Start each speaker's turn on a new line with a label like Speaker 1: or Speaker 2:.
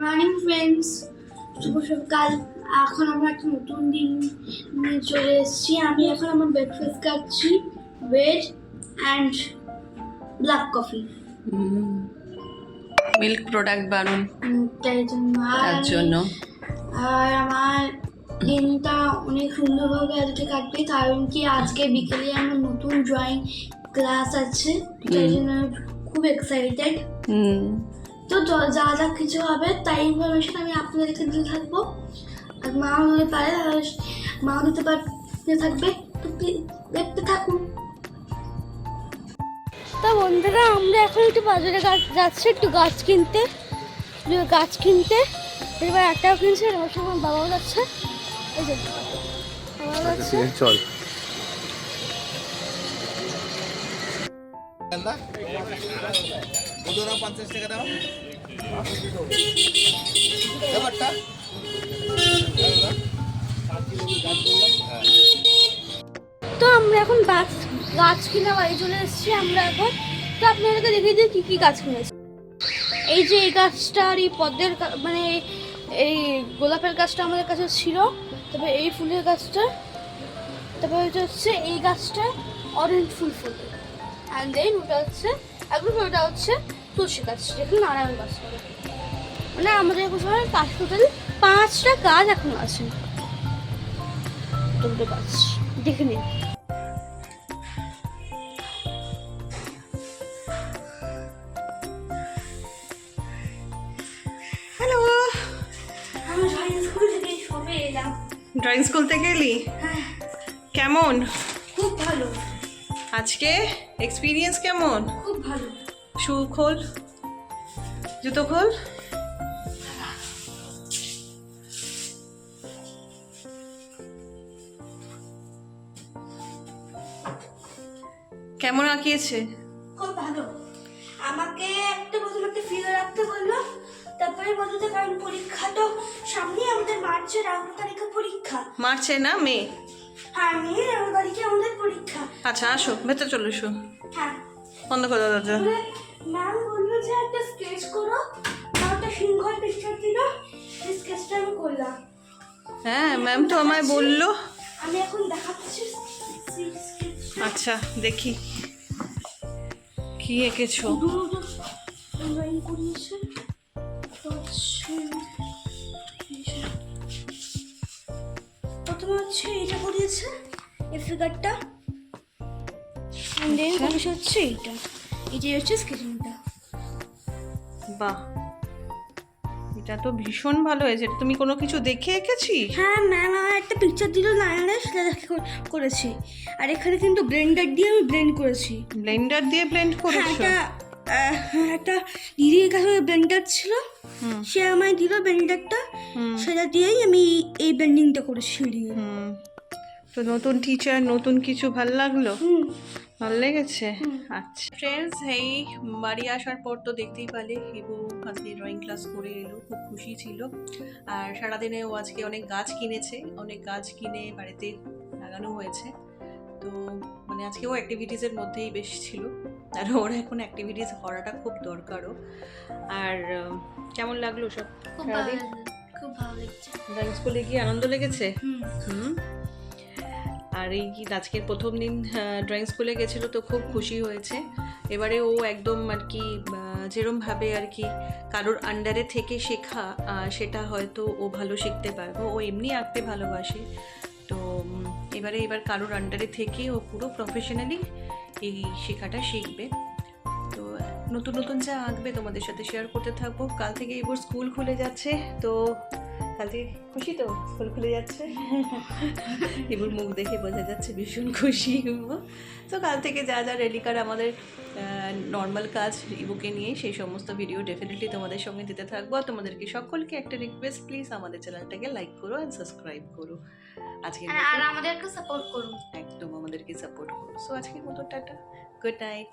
Speaker 1: Morning friends, শুভ সকাল। এখন আমরা একটা নতুন দিন নিয়ে চলে এসেছি। আমি এখন আমার ব্রেকফাস্ট খাচ্ছি, bread and black coffee.
Speaker 2: Milk product বারণ
Speaker 1: তাই জন্য
Speaker 2: তার জন্য
Speaker 1: আর আমার দিনটা অনেক সুন্দরভাবে আজকে কাটবে, কারণ কি আজকে বিকেলে আমার নতুন ড্রয়িং ক্লাস আছে, তাই জন্য আমি খুব এক্সাইটেড। তো যা যা কিছু হবে তাই ইনফরমেশন আমি আপনাদেরকে দিতে থাকবো, আর মাও হতে পারে, মাও দিতে পারতে থাকবে। তো দেখতে থাকুন। তো বন্ধুরা, আমরা এখন একটু বাজারে যাচ্ছি একটু গাছ কিনতে। এবার একটাও কিনছে, আমার সঙ্গে বাবাও যাচ্ছে। এই যে বাবাও যাচ্ছে।
Speaker 3: চল
Speaker 1: তো আমরা এখন গাছ কিনা বাড়ি চলে এসেছি আমরা এখন। তো আপনাদেরকে দেখিয়ে দিই কী কী গাছ কিনেছি। এই যে এই গাছটা আর এই পদ্মের মানে এই গোলাপের গাছটা আমাদের কাছে ছিল, তবে এই ফুলের গাছটা, তারপরে হচ্ছে এই গাছটা অরেঞ্জ ফুল ফুটে, অ্যান্ড দেন ওটা হচ্ছে ওটা হচ্ছে তুলসী গাছ, যেখানে নারায়ণ গাছ করে। মানে আমাদের এখন সবাই গাছ টোটাল 5টা গাছ এখন আছে, দুটো গাছ দেখে নিন।
Speaker 2: হ্যালো,
Speaker 1: আমি ড্রয়িং স্কুল থেকে সবে এলাম।
Speaker 2: ড্রয়িং স্কুল থেকে এলি? কেমন?
Speaker 1: খুব ভালো।
Speaker 2: আজকে এক্সপিরিয়েন্স কেমন?
Speaker 1: খুব ভালো।
Speaker 2: শু খোল, জুতো খোল। কেমন আঁকিয়েছে?
Speaker 1: খুব ভালো। আমাকে প্রথমে একটা ফিগার রাখতে বললো, তারপরে বললো যে কারণ পরীক্ষা তো সামনে, আমাদের মার্চের 11 তারিখে পরীক্ষা।
Speaker 2: মার্চে না, মে?
Speaker 1: হ্যাঁ, মে 11 তারিখে আমাদের পরীক্ষা।
Speaker 2: আচ্ছা, আসো ভেতর চলে এসো।
Speaker 1: হ্যাঁ,
Speaker 2: বন্ধ করো দরজা।
Speaker 1: ম্যাম বললো যে একটা স্কেচ করো, একটা সিংহের পিকচার দিল, এই স্কেচটা আমি করলাম।
Speaker 2: হ্যাঁ, ম্যাম তো আমায় বললো।
Speaker 1: আমি এখন দেখাচ্ছি।
Speaker 2: আচ্ছা, দেখি কি এঁকেছো।
Speaker 1: ড্রয়িং করিয়েছে। প্রথমে হচ্ছে এটা করিয়েছে, এই ফিগারটা, দেন হচ্ছে এইটা, এটাই হচ্ছে স্কেচিংটা।
Speaker 2: বাহ, এটা তো ভীষণ ভালো হয়েছে। তুমি কোনো কিছু দেখে এঁকেছি?
Speaker 1: হ্যাঁ, ম্যাম আমার একটা পিকচার দিল নায়নের, সেটা দেখে করেছি। আর এখানে কিন্তু ব্লেন্ডার দিয়ে আমি ব্লেন্ড করেছি।
Speaker 2: ব্লেন্ডার দিয়ে ব্লেন্ড করেছো?
Speaker 1: একটা দিদির কাছে ব্লেন্ডার ছিল, সে আমায় দিল ব্লেন্ডারটা, সেটা দিয়েই আমি এই ব্লেন্ডিংটা করেছি।
Speaker 2: তো নতুন টিচার, নতুন কিছু ভালো লাগলো? ভালো লেগেছে? আচ্ছা ফ্রেন্ডস, এই বাড়ি আসার পর তো দেখতেই পালে হিবু আজকে ড্রয়িং ক্লাস করে এলো, খুব খুশি ছিল। আর সারাদিনে ও আজকে অনেক গাছ কিনেছে, অনেক গাছ কিনে বাড়িতে লাগানো হয়েছে। তো মানে আজকে ও অ্যাক্টিভিটিসের মধ্যেই বেশ ছিল, আর ওর এখন অ্যাক্টিভিটিস করাটা খুব দরকারও। আর কেমন লাগলো সব সারাদিন?
Speaker 1: খুব ভালো লেগেছে।
Speaker 2: ড্রয়িং স্কুলে গিয়ে আনন্দ লেগেছে? আর এই আজকের প্রথম দিন ড্রয়িং স্কুলে গেছিলো, তো খুব খুশি হয়েছে। এবারে ও একদম আর কি যেরমভাবে আর কি কারোর আন্ডারে থেকে শেখা, সেটা হয়তো ও ভালো শিখতে পারবো। ও এমনি আঁকতে ভালোবাসে, তো এবার কারোর আন্ডারে থেকে ও পুরো প্রফেশনালি এই শেখাটা শিখবে। তো নতুন নতুন যা আঁকবে তোমাদের সাথে শেয়ার করতে থাকবো। কাল থেকে এবার স্কুল খুলে যাচ্ছে, তো কাল থেকে খুশি তো? স্কুল খুলে যাচ্ছে, এবার মুখ দেখে বোঝা যাচ্ছে ভীষণ খুশি। তো কাল থেকে যা যা রেলিকার আমাদের নর্মাল কাজ ইবুকে নিয়ে, সেই সমস্ত ভিডিও ডেফিনেটলি তোমাদের সঙ্গে দিতে থাকবো। আর তোমাদেরকে সকলকে একটা রিকোয়েস্ট, প্লিজ আমাদের চ্যানেলটাকে লাইক করো অ্যান্ড সাবস্ক্রাইব করো। আজকে
Speaker 1: আর আমাদেরকে সাপোর্ট করুন,
Speaker 2: একদম আমাদেরকে সাপোর্ট করো। সো আজকের মতো টাটা, গুড নাইট।